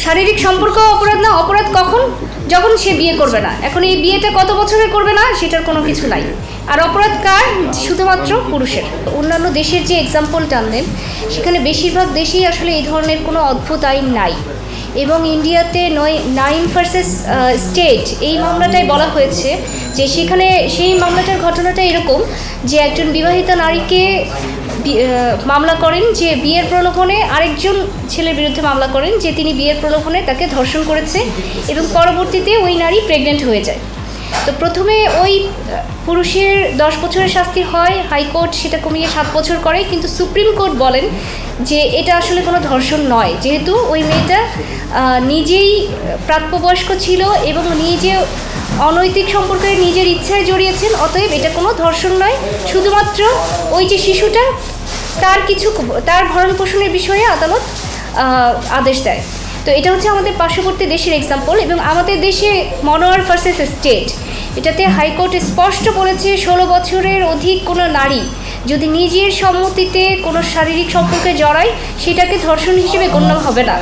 শারীরিক সম্পর্ক অপরাধ না, অপরাধ কখন? যখন সে বিয়ে করবে না। এখন এই বিয়েটা কত বছরে করবে না সেটার কোনো কিছু নাই। আর অপরাধ কার? শুধুমাত্র পুরুষের। অন্যান্য দেশের যে এক্সাম্পল টানলেন, সেখানে বেশিরভাগ দেশেই আসলে এই ধরনের কোনো অদ্ভুত আইন নাই। এবং ইন্ডিয়াতে নাইম ভার্সেস স্টেট এই মামলাটাই বলা হয়েছে যে সেখানে সেই মামলাটার ঘটনাটা এরকম যে একজন বিবাহিতা নারীকে মামলা করেন যে বিয়ের প্রলোভনে, আরেকজন ছেলের বিরুদ্ধে মামলা করেন যে তিনি বিয়ের প্রলোভনে তাকে ধর্ষণ করেছে এবং পরবর্তীতে ওই নারী প্রেগনেন্ট হয়ে যায়। তো প্রথমে ওই পুরুষের 10 বছরের শাস্তি হয়, হাইকোর্ট সেটা কমিয়ে 7 বছর করে, কিন্তু সুপ্রিম কোর্ট বলেন যে এটা আসলে কোনো ধর্ষণ নয়, যেহেতু ওই মেয়েটা নিজেই প্রাপ্তবয়স্ক ছিল এবং নিজে অনৈতিক সম্পর্কে নিজের ইচ্ছায় জড়িয়েছেন, অতএব এটা কোনো ধর্ষণ নয়। শুধুমাত্র ওই যে শিশুটা তার ভরণ পোষণের বিষয়ে আদালত আদেশ দেয়। তো এটা হচ্ছে আমাদের পার্শ্ববর্তী দেশের এক্সাম্পল। এবং আমাদের দেশে মনোয়ার ভার্সেস স্টেট, এটাতে হাইকোর্ট স্পষ্ট বলেছে 16 বছরের অধিক কোনো নারী যদি নিজের সম্মতিতে কোনো শারীরিক সম্পর্কে জড়ায় সেটাকে ধর্ষণ হিসেবে গণ্য হবে না।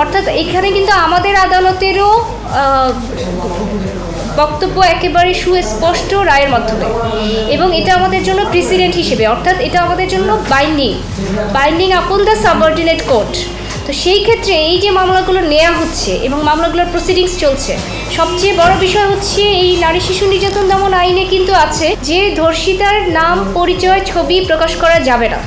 অর্থাৎ এখানে কিন্তু আমাদের আদালতেরও বক্তব্য একেবারে সুস্পষ্ট রায়ের মাধ্যমে, এবং এটা আমাদের জন্য প্রেসিডেন্ট হিসেবে, অর্থাৎ এটা আমাদের জন্য binding upon the subordinate court. তো সেই ক্ষেত্রে এই যে মামলাগুলো নেওয়া হচ্ছে এবং মামলাগুলোর প্রসিডিংস চলছে, সবচেয়ে বড় বিষয় হচ্ছে এই নারী শিশু নির্যাতন দমন আইনে কিন্তু আছে যে ধর্ষিতার নাম, পরিচয়, ছবি প্রকাশ করা যাবে না।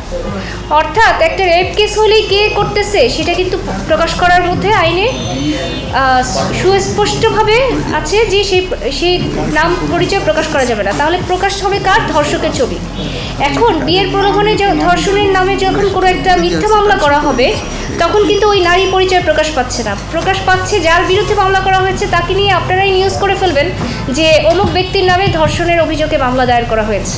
অর্থাৎ একটা রেপ কেস হলেই কে করতেছে সেটা কিন্তু প্রকাশ করার মধ্যে আইনে সুস্পষ্টভাবে আছে যে সেই নাম, পরিচয় প্রকাশ করা যাবে না। তাহলে প্রকাশ হবে কার? ধর্ষকের ছবি। এখন বিয়ের প্রলোভনে ধর্ষণের নামে যখন কোনো একটা মিথ্যা মামলা করা হবে, তখন কিন্তু ওই নারী পরিচয় প্রকাশ পাচ্ছে না, প্রকাশ পাচ্ছে যার বিরুদ্ধে মামলা করা হয়েছে তাকে নিয়ে আপনারাই নিউজ করে ফেলবেন যে অমুক ব্যক্তির নামে ধর্ষণের অভিযোগে মামলা দায়ের করা হয়েছে।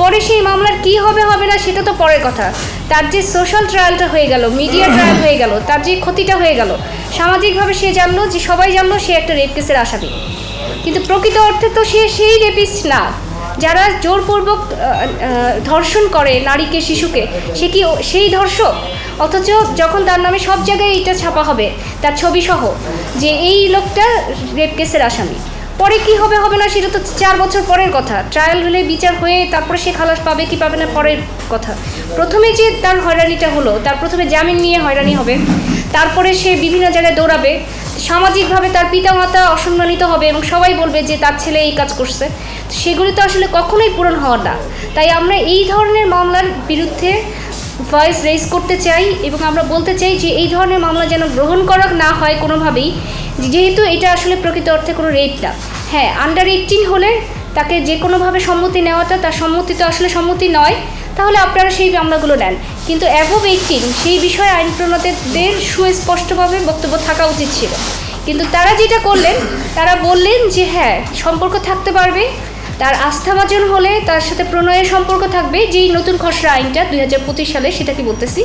পরে সেই মামলার কি হবে না সেটা তো পরের কথা। তার যে সোশ্যাল ট্রায়ালটা হয়ে গেল, মিডিয়া ট্রায়াল হয়ে গেল, তার যে ক্ষতিটা হয়ে গেল, সামাজিকভাবে সে জানলো, যে সবাই জানলো সে একটা রেপ কেসের আসামি, কিন্তু প্রকৃত অর্থে তো সে সেই রেপিস্ট না। যারা জোরপূর্বক ধর্ষণ করে নারীকে, শিশুকে, সে কি সেই ধর্ষক? অথচ যখন তার নামে সব জায়গায় এটা ছাপা হবে, তার ছবি সহ, যে এই লোকটা রেপ কেসের আসামি, পরে কি হবে না সেটা তো 4 বছর পরের কথা। ট্রায়াল হলে, বিচার হয়ে তারপরে সে খালাস পাবে কি পাবে না পরের কথা। প্রথমে যে তার হয়রানিটা হলো, তার প্রথমে জামিন নিয়ে হয়রানি হবে, তারপরে সে বিভিন্ন জায়গায় দৌড়াবে, সামাজিকভাবে তার পিতামাতা অসম্মানিত হবে এবং সবাই বলবে যে তার ছেলে এই কাজ করছে। সেগুলি তো আসলে কখনোই পূরণ হওয়ার না। তাই আমরা এই ধরনের মামলার বিরুদ্ধে ভয়েস রেজ করতে চাই এবং আমরা বলতে চাই যে এই ধরনের মামলা যেন গ্রহণ করা না হয় কোনোভাবেই, যেহেতু এটা আসলে প্রকৃত অর্থে কোনো রেপ না। হ্যাঁ, আন্ডার 18 হলে তাকে যে কোনোভাবে সম্মতি নেওয়াটা, তার সম্মতি তো আসলে সম্মতি নয়, তাহলে আপনারা সেই মামলাগুলো নেন। কিন্তু অ্যাবভ 18 সেই বিষয়ে আইন প্রণেতাদের সুস্পষ্টভাবে বক্তব্য থাকা উচিত ছিল। কিন্তু তারা যেটা করলেন, তারা বললেন যে হ্যাঁ, সম্পর্ক থাকতে পারবে, তার আস্থাভাজন হলে তার সাথে প্রণয়ের সম্পর্ক থাকবে, যেই নতুন খসড়া আইনটা 2025 সালে, সেটা কি বলতেছি।